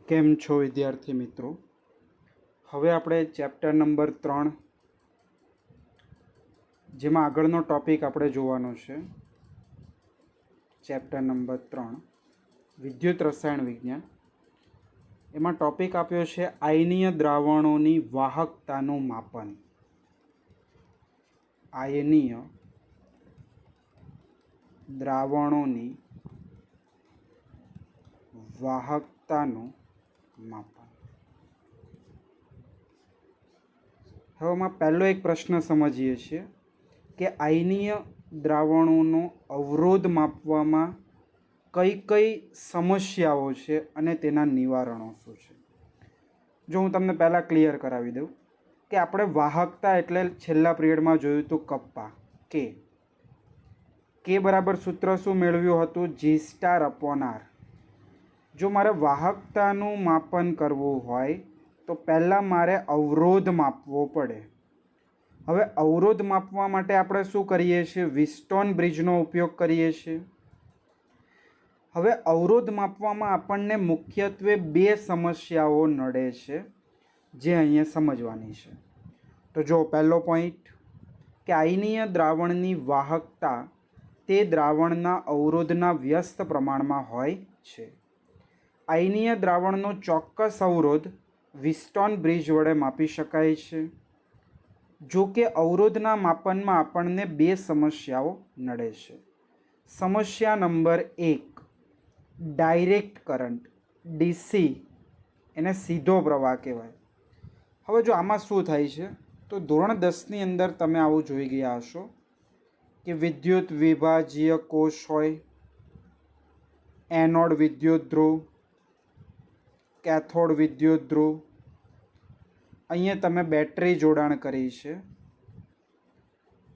કેમ છો વિદ્યાર્થી મિત્રો? હવે આપણે ચેપ્ટર નંબર 3 જેમાં આગળનો ટોપિક આપણે જોવાનો છે. ચેપ્ટર નંબર 3 વિદ્યુત રસાયણ વિજ્ઞાન. એમાં ટોપિક આપ્યો છે આયનીય દ્રાવણોની વાહકતાનું માપન. આયનીય દ્રાવણોની વાહકતાનું માપન. હવે આમાં પહેલો એક પ્રશ્ન સમજીએ છીએ કે આયનીય દ્રાવણોનો અવરોધ માપવામાં કઈ કઈ સમસ્યાઓ છે અને તેના નિવારણો શું છે. જો હું તમને પહેલાં ક્લિયર કરાવી દઉં કે આપણે વાહકતા એટલે છેલ્લા પિરિયડમાં જોયું હતું કપ્પા કે બરાબર સૂત્ર શું મેળવ્યું હતું? G*/R. જો મારે વાહકતાનું માપન કરવું હોય તો પહેલાં મારે અવરોધ માપવો પડે. હવે અવરોધ માપવા માટે આપણે શું કરીએ છીએ? વ્હીટસ્ટોન બ્રિજનો ઉપયોગ કરીએ છીએ. હવે અવરોધ માપવામાં આપણને મુખ્યત્વે બે સમસ્યાઓ નડે છે જે અહીંયા સમજવાની છે. તો જો પહેલો પોઈન્ટ કે આયનીય દ્રાવણની વાહકતા તે દ્રાવણના અવરોધના વ્યસ્ત પ્રમાણમાં હોય છે. આયનીય દ્રાવણનો ચોક્કસ અવરોધ વ્હીટસ્ટોન બ્રિજ વડે માપી શકાય છે. જો કે અવરોધના માપનમાં આપણને બે સમસ્યાઓ નડે છે. સમસ્યા નંબર 1, ડાયરેક્ટ કરંટ ડીસી, એને સીધો પ્રવાહ કહેવાય. હવે જો આમાં શું થાય છે તો ધોરણ 10ની અંદર તમે આવું જોઈ ગયા હશો કે વિદ્યુત વિભાજીય કોષ હોય, એનોડ વિદ્યુત ધ્રુવ, કેથોડ વિદ્યુત ધ્રુવ. અહીંયા તમે બેટરી જોડાણ કરી છે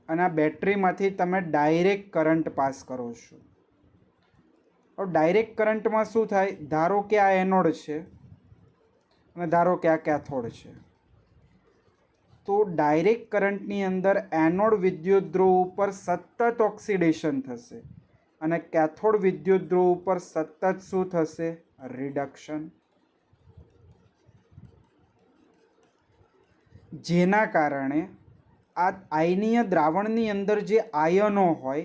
અને આ બેટરીમાંથી તમે ડાયરેક્ટ કરંટ પાસ કરો છો. હવે ડાયરેક્ટ કરંટમાં શું થાય? ધારો કે આ એનોડ છે અને ધારો કે આ કેથોડ છે. તો ડાયરેક્ટ કરંટની અંદર એનોડ વિદ્યુત ધ્રુવ ઉપર સતત ઓક્સિડેશન થશે અને કેથોડ વિદ્યુત ધ્રુવ ઉપર સતત શું થશે? રિડક્શન. જેના કારણે આ આયનીય દ્રાવણની અંદર જે આયનો હોય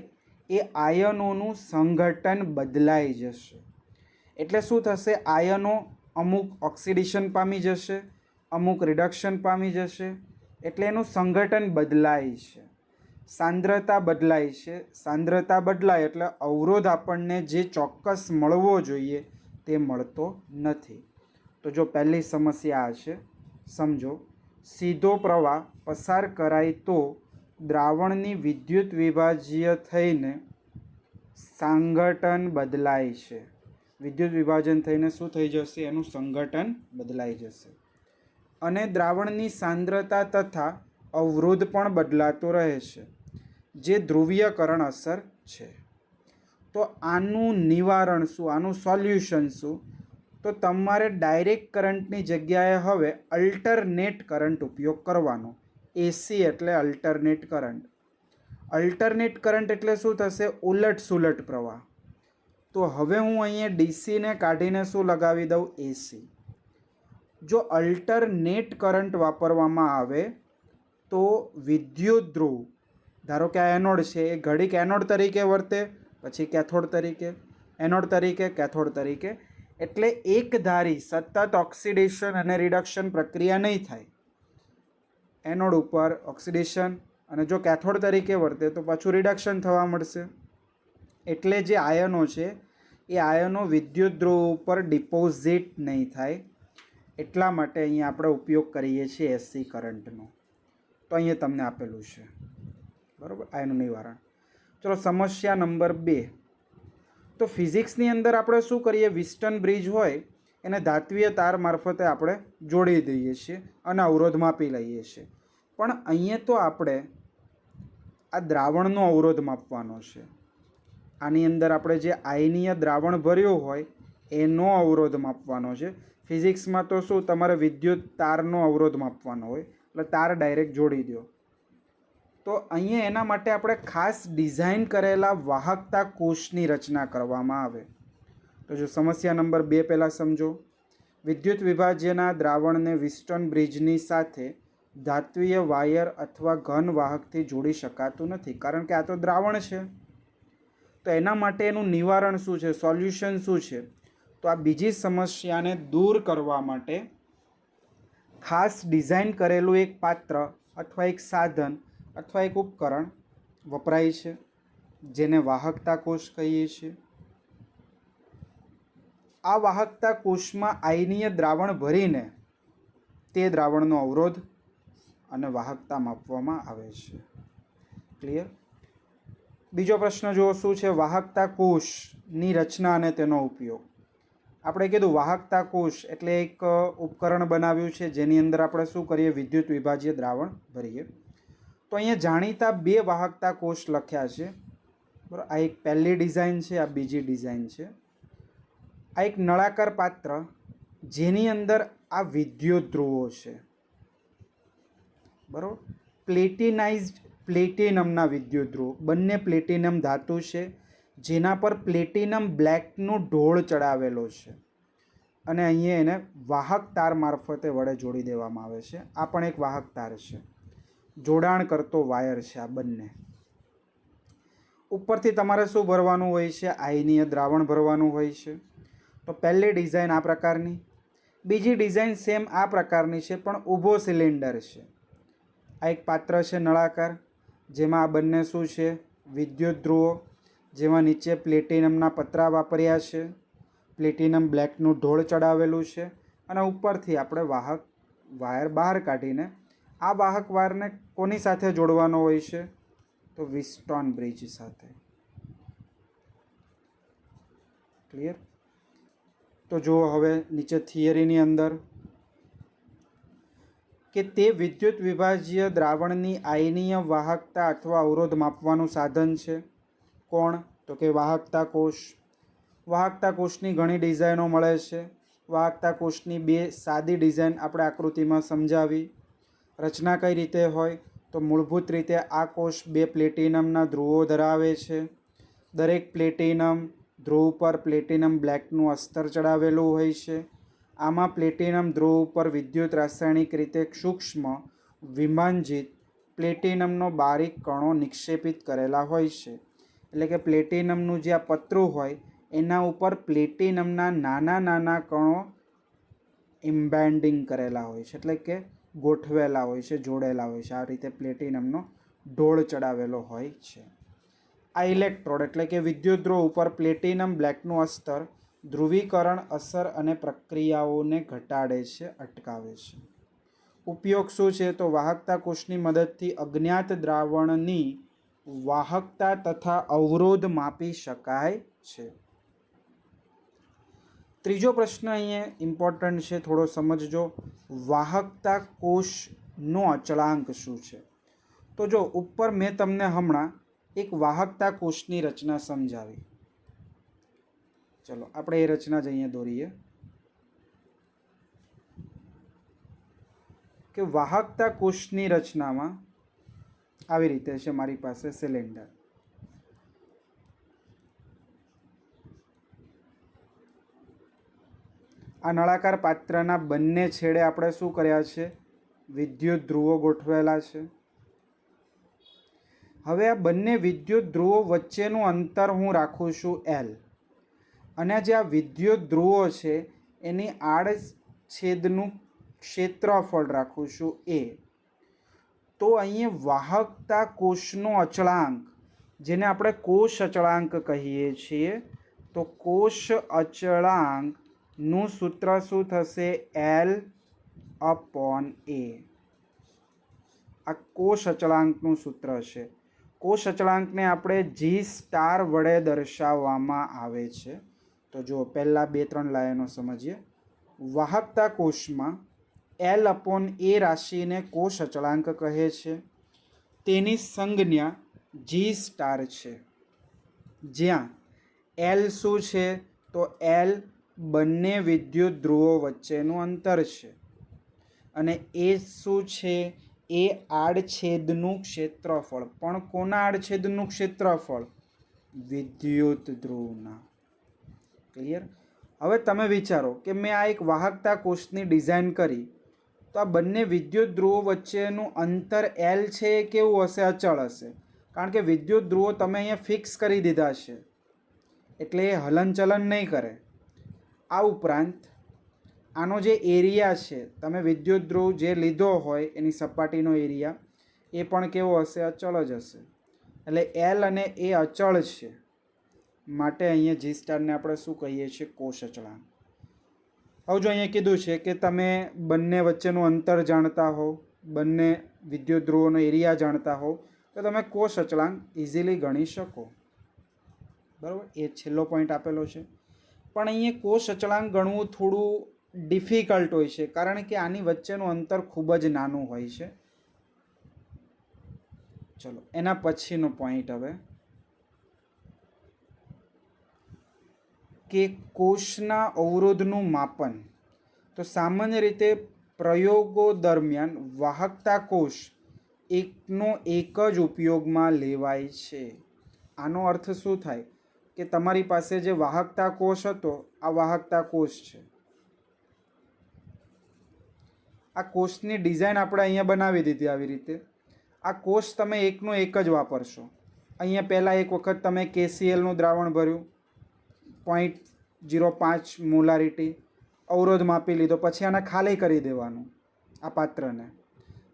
એ આયનોનું સંઘટન બદલાઈ જશે. એટલે શું થશે? આયનો અમુક ઓક્સિડેશન પામી જશે, અમુક રિડક્શન પામી જશે. એટલે એનું સંઘટન બદલાય છે, સાંદ્રતા બદલાય છે. સાંદ્રતા બદલાય એટલે અવરોધ આપણને જે ચોક્કસ મળવો જોઈએ તે મળતો નથી. તો જો પહેલી સમસ્યા આ છે, સમજો. સીધો પ્રવાહ પસાર કરાય તો દ્રાવણની વિદ્યુત વિભાજીય થઈને સંઘટન બદલાય છે. વિદ્યુત વિભાજન થઈને શું થઈ જશે? એનું સંઘટન બદલાઈ જશે અને દ્રાવણની સાંદ્રતા તથા અવરોધ પણ બદલાતો રહે છે, જે ધ્રુવીયકરણ અસર છે. તો આનું નિવારણ શું? આનું સોલ્યુશન શું? તો તમારે ડાયરેક્ટ કરંટની જગ્યાએ હવે અલ્ટરનેટ કરંટ ઉપયોગ કરવાનો. એસી એટલે અલ્ટરનેટ કરંટ. અલ્ટરનેટ કરંટ એટલે શું થશે? ઉલટ સુલટ પ્રવાહ. તો હવે હું અહીંયા ડીસીને કાઢીને શું લગાવી દઉં? એસી. જો અલ્ટરનેટ કરંટ વાપરવામાં આવે તો વિદ્યુત ધ્રુવ, ધારો કે આ એનોડ છે, એ ઘડીક એનોડ તરીકે વર્તે, પછી કેથોડ તરીકે, એનોડ તરીકે, કેથોડ તરીકે. એટલે એક ધારી સતત ઓક્સિડેશન અને રિડક્શન પ્રક્રિયા નહીં થાય. એનોડ ઉપર ઓક્સિડેશન અને જો કેથોડ તરીકે વર્તે તો પાછું રિડક્શન થવા મળશે. એટલે જે આયનો છે એ આયનો વિદ્યુત ધ્રુવ ઉપર ડિપોઝિટ નહીં થાય. એટલા માટે અહીંયા આપણે ઉપયોગ કરીએ છીએ એસી કરંટનો. તો અહીંયા તમને આપેલું છે, બરાબર, આયનું નિવારણ. ચલો સમસ્યા નંબર 2. તો ફિઝિક્સની અંદર આપણે શું કરીએ? વ્હીટસ્ટોન બ્રિજ હોય એને ધાત્વીય તાર મારફતે આપણે જોડી દઈએ છીએ અને અવરોધ માપી લઈએ છીએ. પણ અહીંયા તો આપણે આ દ્રાવણનો અવરોધ માપવાનો છે. આની અંદર આપણે જે આયનીય દ્રાવણ ભર્યું હોય એનો અવરોધ માપવાનો છે. ફિઝિક્સમાં તો શું, તમારે વિદ્યુત તારનો અવરોધ માપવાનો હોય એટલે તાર ડાયરેક્ટ જોડી દો. તો અહીંયા એના માટે આપણે ખાસ ડિઝાઇન કરેલા વાહકતા કોષની રચના કરવામાં આવે. તો જો સમસ્યા નંબર 2 પહેલાં સમજો. વિદ્યુત વિભાજ્યના દ્રાવણને વિસ્ટન બ્રિજની સાથે ધાત્વીય વાયર અથવા ઘન વાહકથી જોડી શકાતું નથી, કારણ કે આ તો દ્રાવણ છે. તો એના માટેનું નિવારણ શું છે, સોલ્યુશન શું છે? તો આ બીજી સમસ્યાને દૂર કરવા માટે ખાસ ડિઝાઇન કરેલું એક પાત્ર અથવા એક સાધન અથવા એક ઉપકરણ વપરાય છે, જેને વાહકતા કોષ કહીએ છીએ. આ વાહકતા કોષમાં આયનીય દ્રાવણ ભરીને તે દ્રાવણનો અવરોધ અને વાહકતા માપવામાં આવે છે. ક્લિયર? બીજો પ્રશ્ન જુઓ, શું છે વાહકતા કોષની રચના અને તેનો ઉપયોગ. આપણે કીધું વાહકતા કોષ એટલે એક ઉપકરણ બનાવ્યું છે જેની અંદર આપણે શું કરીએ, વિદ્યુત વિભાજ્ય દ્રાવણ ભરીએ. તો અહીંયા જાણીતા 2 વાહકતા કોષ લખ્યા છે, બરાબર. આ એક પહેલી ડિઝાઇન છે, આ બીજી ડિઝાઇન છે. આ એક નળાકાર પાત્ર જેની અંદર આ વિદ્યુત ધ્રુવો છે, બરાબર. પ્લેટિનાઇઝ્ડ પ્લેટિનમના વિદ્યુત ધ્રુવો, બંને પ્લેટિનમ ધાતુ છે જેના પર પ્લેટિનમ બ્લેકનો ઢોળ ચડાવેલો છે અને અહીંયા એને વાહક તાર મારફતે વડે જોડી દેવામાં આવે છે. આ પણ એક વાહક તાર છે, જોડાણ કરતો વાયર છે આ બંને. ઉપરથી તમારે શું ભરવાનું હોય છે, આયનીય દ્રાવણ ભરવાનું હોય છે. તો પહેલી ડિઝાઇન આ પ્રકારની, બીજી ડિઝાઇન સેમ આ પ્રકારની છે પણ ઊભો સિલિન્ડર છે. આ એક પાત્ર છે નળાકાર, જેમાં આ બંને શું છે, વિદ્યુત ધ્રુવો, જેમાં નીચે પ્લેટિનમના પતરા વાપર્યા છે, પ્લેટિનમ બ્લેકનું ઢોળ ચડાવેલું છે અને ઉપરથી આપણે વાહક વાયર બહાર કાઢીને આ વાહક વાયરને કોની સાથે જોડવાનો હોય છે, તો વિસ્ટોન બ્રિજ સાથે. ક્લિયર? તો જુઓ હવે નીચે થિયરીની અંદર કે તે વિદ્યુત વિભાજ્ય દ્રાવણની આયનીય વાહકતા અથવા અવરોધ માપવાનું સાધન છે. કોણ? તો કે વાહકતા કોષ. વાહકતા કોષની ઘણી ડિઝાઇનો મળે છે. વાહકતા કોષની 2 સાદી ડિઝાઇન આપણે આકૃતિમાં સમજાવી. રચના કઈ રીતે હોય, તો મૂળભૂત રીતે આ કોષ 2 પ્લેટિનમના ધ્રુવો ધરાવે છે. દરેક પ્લેટિનમ ધ્રુવ પર પ્લેટિનમ બ્લેકનું અસ્તર ચડાવેલું હોય છે. આમાં પ્લેટિનમ ધ્રુવ ઉપર વિદ્યુત રાસાયણિક રીતે સૂક્ષ્મ વિભાજિત પ્લેટિનમનો બારીક કણો નિક્ષેપિત કરેલા હોય છે. એટલે કે પ્લેટિનમનું જે આ પતરું હોય એના ઉપર પ્લેટિનમના નાના નાના કણો ઇમ્બેન્ડિંગ કરેલા હોય છે, એટલે કે ગોઠવેલા હોય છે, જોડેલા હોય છે. આ રીતે પ્લેટિનમનો ઢોળ ચડાવેલો હોય છે. આ ઇલેક્ટ્રોડ એટલે કે વિદ્યુત ધ્રુવ ઉપર પ્લેટિનમ બ્લેકનું અસ્તર ધ્રુવીકરણ અસર અને પ્રક્રિયાઓને ઘટાડે છે, અટકાવે છે. ઉપયોગ શું છે, તો વાહકતા કોષની મદદથી અજ્ઞાત દ્રાવણની વાહકતા તથા અવરોધ માપી શકાય છે. ત્રીજો પ્રશ્ન અહીંયા ઇમ્પોર્ટન્ટ છે, થોડો સમજજો. વાહકતા કોષનો અચળાંક શું છે? તો જો ઉપર મેં તમને હમણાં એક વાહકતા કોષની રચના સમજાવી. ચલો આપણે એ રચના જ અહીંયા દોરીએ કે વાહકતા કોષની રચનામાં આવી રીતે છે. મારી પાસે સિલિન્ડર, આ નળાકાર પાત્રના બંને છેડે આપણે શું કર્યા છે, વિદ્યુત ધ્રુવો ગોઠવેલા છે. હવે આ બંને વિદ્યુત ધ્રુવો વચ્ચેનું અંતર હું રાખું છું L, અને જે આ વિદ્યુત ધ્રુવો છે એની આડછેદનું ક્ષેત્રફળ રાખું છું A. તો અહીંયા વાહકતા કોષનો અચળાંક, જેને આપણે કોષ અચળાંક કહીએ છીએ, તો કોષ અચળાંકનું સૂત્ર શું થશે, L/A. આ કોષ અચળાંકનું સૂત્ર છે. કોષ અચળાંકને આપણે G સ્ટાર વડે દર્શાવવામાં આવે છે. તો જો પહેલાં 2-3 લાઈનો સમજીએ. વાહકતા કોષમાં L/A રાશિને કોષ અચળાંક કહે છે. તેની સંજ્ઞા G સ્ટાર છે, જ્યાં L શું છે, તો L બંને વિદ્યુત ધ્રુવો વચ્ચેનું અંતર છે, અને એ શું છે, એ આડછેદનું ક્ષેત્રફળ. પણ કોના આડછેદનું ક્ષેત્રફળ? વિદ્યુત ધ્રુવના. ક્લિયર? હવે તમે વિચારો કે મેં આ એક વાહકતા કોષની ડિઝાઇન કરી, તો આ બંને વિદ્યુત ધ્રુવો વચ્ચેનું અંતર એલ છે એ કેવું હશે? અચળ હશે, કારણ કે વિદ્યુત ધ્રુવો તમે અહીંયા ફિક્સ કરી દીધા છે એટલે એ હલનચલન નહીં કરે. આ ઉપરાંત આનો જે એરિયા છે, તમે વિદ્યુત ધ્રુવ જે લીધો હોય એની સપાટીનો એરિયા એ પણ કેવો હશે? અચળ જ હશે. એટલે એલ અને એ અચળ છે, માટે અહીંયા જી સ્ટારને આપણે શું કહીએ છીએ? કોષ અચળાંક. હવે જો અહીંયા કીધું છે કે તમે બંને વચ્ચેનું અંતર જાણતા હો, બંને વિદ્યુત ધ્રુવોનો એરિયા જાણતા હો, તો તમે કોષ અચળાંક ઇઝીલી ગણી શકો. બરાબર, એ છેલ્લો પોઈન્ટ આપેલો છે. પણ અહીંયા કોષ અચળાંક ગણવું થોડું ડિફિકલ્ટ હોય છે, કારણ કે આની વચ્ચેનું અંતર ખૂબ જ નાનું હોય છે. ચલો એના પછીનો પોઈન્ટ હવે, કે કોષના અવરોધનું માપન. તો સામાન્ય રીતે પ્રયોગો દરમિયાન વાહકતા કોષ એકનો એક જ ઉપયોગમાં લેવાય છે. આનો અર્થ શું થાય? કે તમારી પાસે જે વાહકતા કોષ હતો, આ વાહકતા કોષ છે. આ કોષની ડિઝાઇન આપણે અહીંયા બનાવી દીધી આવી રીતે. આ કોષ તમે એકનો એક જ વાપરશો. અહીંયા પહેલાં એક વખત તમે KClનું દ્રાવણ ભર્યું, 0.05 મોલારિટી, અવરોધ માપી લીધો, પછી આને ખાલી કરી દેવાનું આ પાત્રને.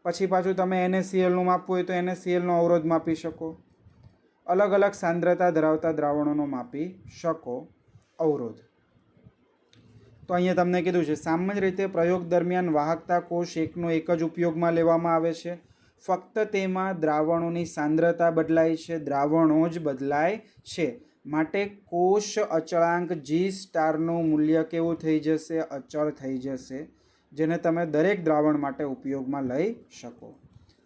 પછી પાછું તમે NaClનું માપવું હોય તો NaClનો અવરોધ માપી શકો. અલગ અલગ સાંદ્રતા ધરાવતા દ્રાવણોનો માપી શકો અવરોધ. તો અહીંયા તમને કીધું છે સામાન્ય રીતે પ્રયોગ દરમિયાન વાહકતા કોષ એકનો એક જ ઉપયોગમાં લેવામાં આવે છે. ફક્ત તેમાં દ્રાવણોની સાંદ્રતા બદલાય છે, દ્રાવણો જ બદલાય છે. માટે કોષ અચળાંક જી સ્ટારનું મૂલ્ય કેવું થઈ જશે? અચળ થઈ જશે, જેને તમે દરેક દ્રાવણ માટે ઉપયોગમાં લઈ શકો.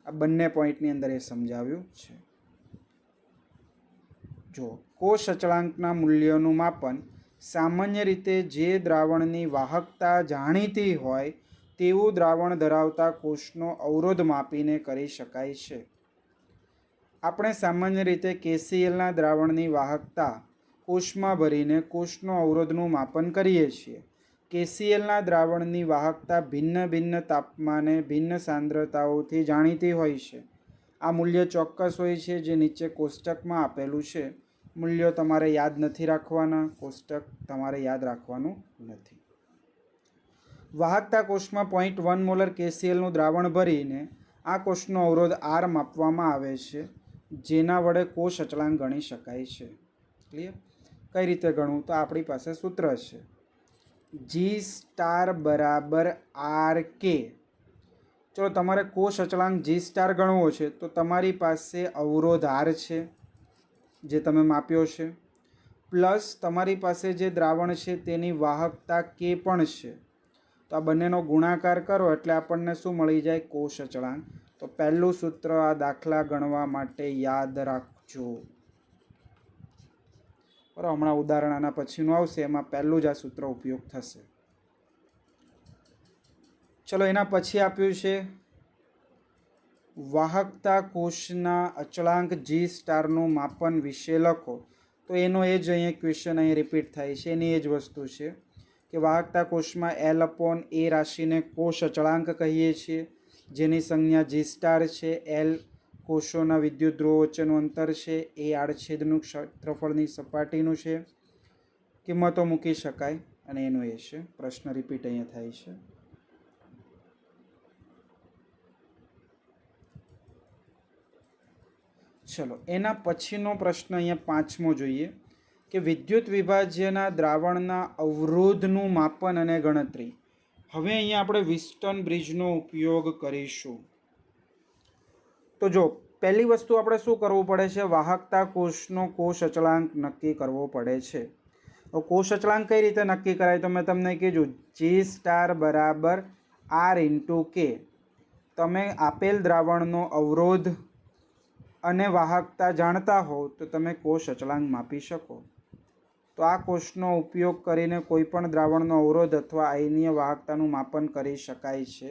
આ બંને પોઈન્ટની અંદર એ સમજાવ્યું છે. જો કોષ અચળાંકના મૂલ્યનું માપન સામાન્ય રીતે જે દ્રાવણની વાહકતા જાણીતી હોય તેવું દ્રાવણ ધરાવતા કોષનો અવરોધ માપીને કરી શકાય છે. આપણે સામાન્ય રીતે KClના દ્રાવણની વાહકતા કોષમાં ભરીને કોષનો અવરોધનું માપન કરીએ છીએ. KClના દ્રાવણની વાહકતા ભિન્ન ભિન્ન તાપમાને ભિન્ન સાંદ્રતાઓથી જાણીતી હોય છે. આ મૂલ્ય ચોક્કસ હોય છે, જે નીચે કોષ્ટકમાં આપેલું છે. મૂલ્યો તમારે યાદ નથી રાખવાના, કોષ્ટક તમારે યાદ રાખવાનું નથી. વાહકતા કોષમાં 0.1 મોલર KClનું દ્રાવણ ભરીને આ કોષનો અવરોધ R માપવામાં આવે છે, જેના વડે કોષ અચળાંક ગણી શકાય છે. ક્લિયર? કઈ રીતે ગણવું? તો આપણી પાસે સૂત્ર છે, જી સ્ટાર બરાબર RK. ચલો તમારે કોષ અચળાંક જી સ્ટાર ગણવો છે તો તમારી પાસે અવરોધ R છે જે તમે માપ્યો છે, પ્લસ તમારી પાસે જે દ્રાવણ છે તેની વાહકતા K પણ છે. તો આ બંનેનો ગુણાકાર કરો એટલે આપણને શું મળી જાય? કોષ અચળાંક. તો પહેલું સૂત્ર આ દાખલા ગણવા માટે યાદ રાખજો. બરાબર, હમણાં ઉદાહરણ આના પછીનું આવશે, એમાં પહેલું જ આ સૂત્ર ઉપયોગ થશે. ચલો એના પછી આપ્યું છે વાહકતા કોષના અચળાંક જી સ્ટારનું માપન વિશે લખો. તો એનો એ જ અહીંયા ક્વેશ્ચન અહીં રિપીટ થાય છે. એની એ જ વસ્તુ છે કે વાહકતા કોષમાં L/A રાશિને કોષ અચળાંક કહીએ છીએ, જેની સંજ્ઞા જી સ્ટાર છે. L કોષોના વિદ્યુત ધ્રુવો વચ્ચેનું અંતર છે. એ આડછેદનું ક્ષેત્રફળની સપાટીનું છે. કિંમતો મૂકી શકાય અને એનું એ છે. પ્રશ્ન રિપીટ અહીંયા થાય છે. ચલો એના પછીનો પ્રશ્ન અહીંયા 5મો જોઈએ કે વિદ્યુત વિભાજ્યના દ્રાવણના અવરોધનું માપન અને ગણતરી. હવે અહીંયા આપણે વિસ્ટન બ્રિજનો ઉપયોગ કરીશું. તો જો પહેલી વસ્તુ આપણે શું કરવું પડે છે? વાહકતા કોષનો કોષ અચળાંક નક્કી કરવો પડે છે. તો કોષ અચળાંક કઈ રીતે નક્કી કરાય? તો મેં તમને કીધું જી સ્ટાર બરાબર R/K. તમે આપેલ દ્રાવણનો અવરોધ અને વાહકતા જાણતા હો તો તમે કોષ અચળાંક માપી શકો. તો આ કોષનો ઉપયોગ કરીને કોઈ પણ દ્રાવણનો અવરોધ અથવા આયનીય વાહકતાનું માપન કરી શકાય છે.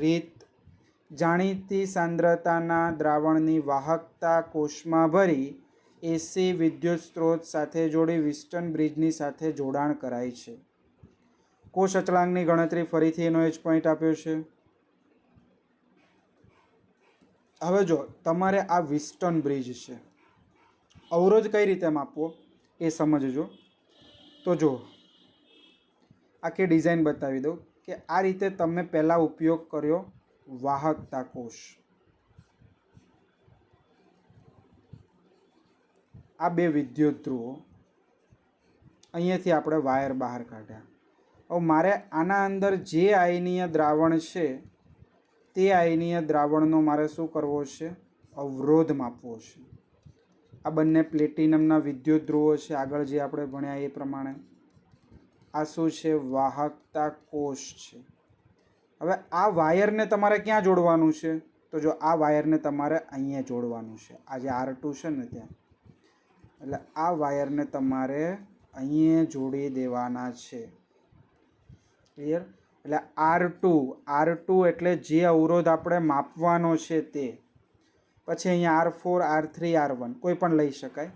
રીત, જાણીતી સાંદ્રતાના દ્રાવણની વાહકતા કોષમાં ભરી એસી વિદ્યુત સ્ત્રોત સાથે જોડી વિસ્ટન બ્રિજની સાથે જોડાણ કરાય છે. કોષ અચળાંકની ગણતરી ફરીથી એનો જ પોઈન્ટ આપ્યો છે. હવે જો તમારે આ વિસ્ટન બ્રિજ છે, અવરોધ કઈ રીતે માપવો એ સમજજો. તો જો આખી ડિઝાઇન બતાવી દઉં કે આ રીતે તમે પહેલાં ઉપયોગ કર્યો વાહકતા કોષ. આ બે વિદ્યુત ધ્રુવો, અહીંયાથી આપણે વાયર બહાર કાઢ્યા. હવે મારે આના અંદર જે આયનીય દ્રાવણ છે તે આયનીય દ્રાવણનો મારે શું કરવો છે? અવરોધ માપવો છે. આ બંને પ્લેટિનમના વિદ્યુત ધ્રુવો છે, આગળ જે આપણે ભણ્યા એ પ્રમાણે. આ શું છે? વાહકતા કોષ છે. હવે આ વાયરને તમારે ક્યાં જોડવાનું છે? તો જો આ વાયરને તમારે અહીંયા જોડવાનું છે, આ જે R2 છે ને ત્યાં. એટલે આ વાયરને તમારે અહીંયા જોડી દેવાના છે. ક્લિયર? એટલે R2 એટલે જે અવરોધ આપણે માપવાનો છે તે. પછી અહીંયા R4, R3, R1 કોઈ પણ લઈ શકાય.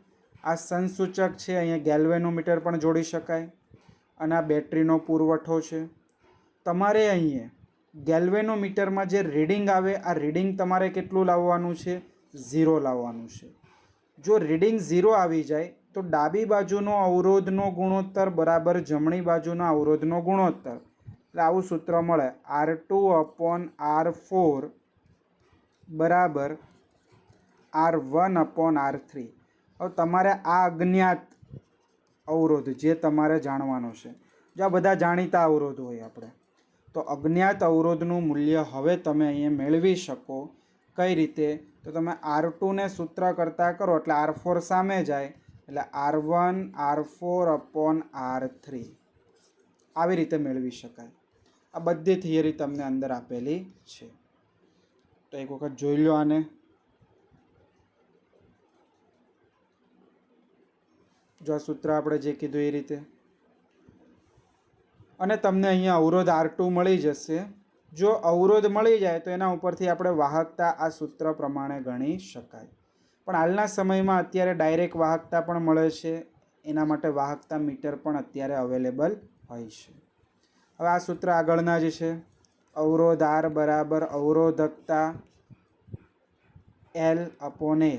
આ સંસૂચક છે, અહીંયા ગેલ્વેનોમીટર પણ જોડી શકાય. અને આ બેટરીનો પુરવઠો છે. તમારે અહીંયા ગેલ્વેનોમીટરમાં જે રીડિંગ આવે, આ રીડિંગ તમારે કેટલું લાવવાનું છે? 0 લાવવાનું છે. જો રીડિંગ 0 આવી જાય તો ડાબી બાજુનો અવરોધનો ગુણોત્તર બરાબર જમણી બાજુના અવરોધનો ગુણોત્તર. એટલે આવું સૂત્ર મળે, R2/R4 બરાબર R1/R3. હવે તમારે આ અજ્ઞાત અવરોધ જે તમારે જાણવાનો છે, જો આ બધા જાણીતા અવરોધ હોય આપણે, તો અજ્ઞાત અવરોધનું મૂલ્ય હવે તમે અહીંયા મેળવી શકો. કઈ રીતે? તો તમે R2ને સૂત્ર કરતાં કરો એટલે R4 સામે જાય, એટલે R1/R4/R3 આવી રીતે મેળવી શકાય. આ બધી થિયરી તમને અંદર આપેલી છે, તો એક વખત જોઈ લો આને. જો આ સૂત્ર આપણે જે કીધું એ રીતે. અને તમને અહીંયા અવરોધ R2 મળી જશે. જો અવરોધ મળી જાય તો એના ઉપરથી આપણે વાહકતા આ સૂત્ર પ્રમાણે ગણી શકાય. પણ હાલના સમયમાં અત્યારે ડાયરેક્ટ વાહકતા પણ મળે છે, એના માટે વાહકતા મીટર પણ અત્યારે અવેલેબલ હોય છે. હવે આ સૂત્ર આગળના જ છે. અવરોધ R બરાબર અવરોધકતા L/A.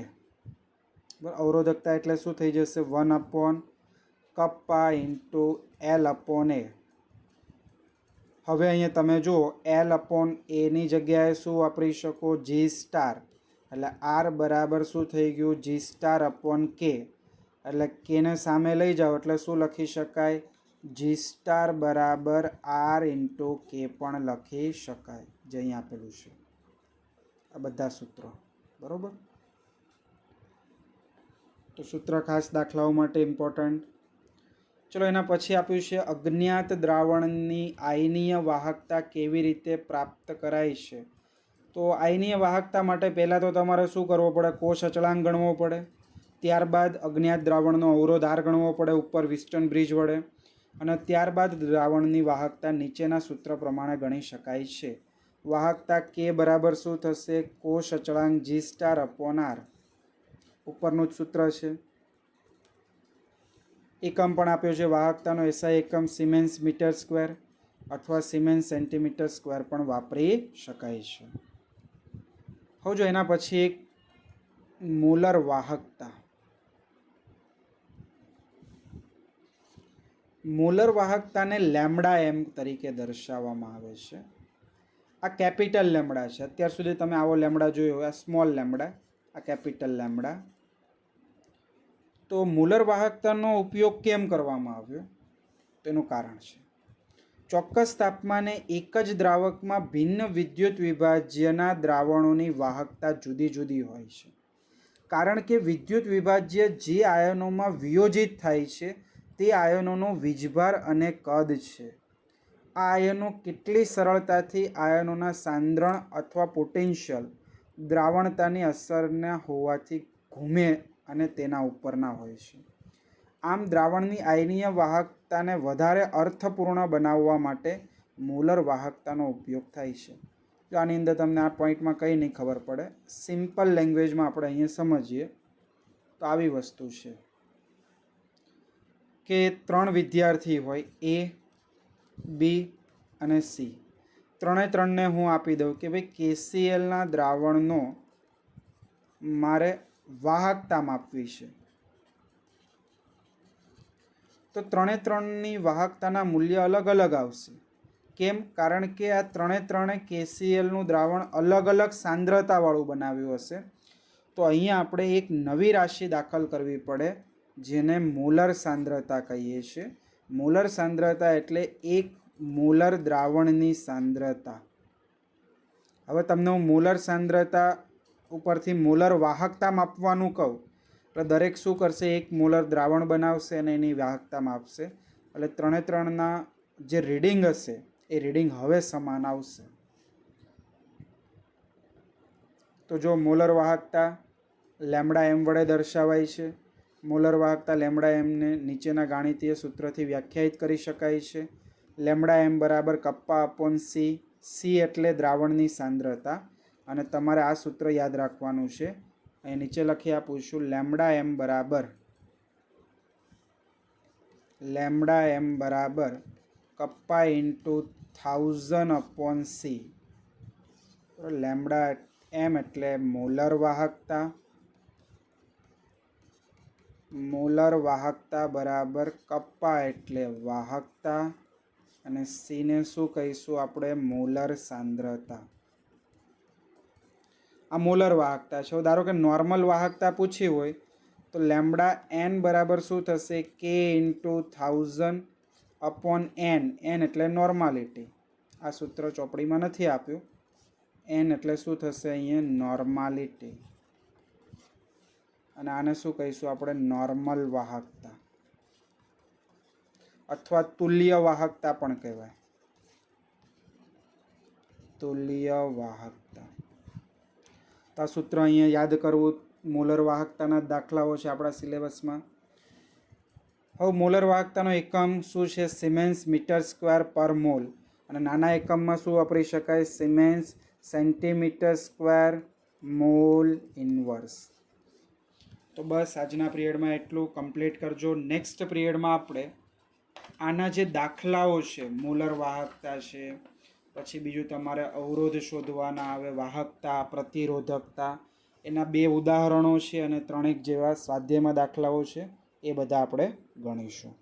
અવરોધકતા એટલે શું થઈ જશે? 1/κ ઇન્ટુ L/A. હવે અહીંયા તમે જુઓ, L/Aની જગ્યાએ શું વાપરી શકો? G star. એટલે R બરાબર શું થઈ ગયું? G સ્ટાર/K. એટલે Kને સામે લઈ જાઓ એટલે શું લખી શકાય? G સ્ટાર બરાબર R ઇન્ટુ K પણ લખી શકાય, જે અહીં આપેલું છે. આ બધા સૂત્રો બરાબર. તો સૂત્ર ખાસ દાખલાઓ માટે ઇમ્પોર્ટન્ટ. ચલો એના પછી આપ્યું છે અજ્ઞાત દ્રાવણની આયનીય વાહકતા કેવી રીતે પ્રાપ્ત કરાય છે. તો આયનીય વાહકતા માટે પહેલાં તો તમારે શું કરવો પડે? કોષ અચળાંક ગણવો પડે. ત્યારબાદ અજ્ઞાત દ્રાવણનો અવરોધ R ગણવો પડે ઉપર વિસ્ટન બ્રિજ વડે. અને ત્યારબાદ દ્રાવણની વાહકતા નીચેના સૂત્ર પ્રમાણે ગણી શકાય છે. વાહકતા K બરાબર શું થશે? કોષ અચળાંક G સ્ટાર/R. ઉપરનું જ સૂત્ર છે. એકમ પણ આપ્યો છે વાહકતાનો. SI એકમ સિમેન્સ મીટર સ્ક્વેર અથવા સિમેન્સ સેન્ટીમીટર સ્ક્વેર પણ વાપરી શકાય છે. હવે જો એના પછી એક મોલર વાહકતા. મોલર વાહકતાને લેમ્બડા એમ તરીકે દર્શાવવામાં આવે છે. આ કેપિટલ લેમ્બડા છે. અત્યાર સુધી તમે આવો લેમ્બડા જોયો હોય, આ સ્મોલ લેમ્બડા, આ કેપિટલ લેમ્બડા. તો મોલર વાહકતાનો ઉપયોગ કેમ કરવામાં આવ્યો? તેનું કારણ છે, ચોક્કસ તાપમાને એક જ દ્રાવકમાં ભિન્ન વિદ્યુત વિભાજ્યના દ્રાવણોની વાહકતા જુદી જુદી હોય છે. કારણ કે વિદ્યુત વિભાજ્ય જે આયનોમાં વિયોજિત થાય છે તે આયનોનો વીજભાર અને કદ છે. આ આયનો કેટલી સરળતાથી આયનોના સાંદ્રણ અથવા પોટેન્શિયલ દ્રાવણતાની અસરના હોવાથી ઘૂમે અને તેના ઉપરના હોય છે. આમ દ્રાવણની આયનીય વાહકતાને વધારે અર્થપૂર્ણ બનાવવા માટે મોલર વાહકતાનો ઉપયોગ થાય છે. જો આની અંદર તમને આ પોઈન્ટમાં કંઈ નહીં ખબર પડે, સિમ્પલ લેંગ્વેજમાં આપણે અહીંયા સમજીએ તો આવી વસ્તુ છે કે 3 વિદ્યાર્થી હોય, એ, બી અને સી. ત્રણને હું આપી દઉં કે ભાઈ KClના દ્રાવણનો મારે વાહકતા માપવી છે. તો 3ની વાહકતાના મૂલ્ય અલગ અલગ આવશે. કેમ? કારણ કે આ 3 KClનું દ્રાવણ અલગ અલગ સાંદ્રતાવાળું બનાવ્યું હશે. તો અહીંયા આપણે એક નવી રાશિ દાખલ કરવી પડે, જેને મોલર સાંદ્રતા કહીએ છીએ. મોલર સાંદ્રતા એટલે 1 મોલર દ્રાવણની સાંદ્રતા. હવે તમને હું મોલર સાંદ્રતા ઉપરથી મોલર વાહકતા માપવાનું કહું એટલે દરેક શું કરશે, 1 મોલર દ્રાવણ બનાવશે અને એની વાહકતા માપશે. એટલે 3ના જે રીડિંગ હશે એ રીડિંગ હવે સમાન આવશે. તો જો મોલર વાહકતા λm વડે દર્શાવાય છે. મોલર વાહકતા λmને નીચેના ગાણિતીય સૂત્રથી વ્યાખ્યાયિત કરી શકાય છે. λm બરાબર કપ્પા/સી. સી એટલે દ્રાવણની સાંદ્રતા. અને તમારે આ સૂત્ર યાદ રાખવાનું છે. અહીં નીચે લખી આપું છું, λm બરાબર કપ્પા × 1000/સી. λm એટલે મોલર વાહકતા. મોલર વાહકતા બરાબર કપ્પા એટલે વાહકતા, અને સીને શું કહીશું આપણે? મોલર સાંદ્રતા. આ મોલર વાહકતા છે. ધારો કે નોર્મલ વાહકતા પૂછી હોય તો λn બરાબર શું થશે? K × 1000/n. n એટલે નોર્માલિટી. આ સૂત્ર ચોપડીમાં નથી આપ્યું. n એટલે શું થશે અહીંયા? નોર્માલિટી. અને આને શું કહીશું આપણે? નોર્મલ વાહકતા અથવા તુલ્ય વાહકતા પણ કહેવાય. તુલ્ય વાહકતા. તો આ સૂત્ર અહીંયા યાદ કરવું. મોલર વાહકતાના દાખલાઓ છે આપણા સિલેબસમાં. હવે મોલર વાહકતાનો એકમ શું છે? સિમેન્સ મીટર²/મોલ. અને નાના એકમમાં શું વાપરી શકાય? સિમેન્સ સેન્ટીમીટર²/મોલ ઇન્વર્સ. તો બસ આજના પિરિયડમાં એટલું કમ્પ્લીટ કરજો. નેક્સ્ટ પિરિયડમાં આપણે આના જે દાખલાઓ છે, મોલર વાહકતા છે, પછી બીજું તમારે અવરોધ શોધવાના આવે, વાહકતા, પ્રતિરોધકતા, એના 2 ઉદાહરણો છે અને 3 જેવા સ્વાધ્યાયમાં દાખલાઓ છે, એ બધા આપણે ગણીશું.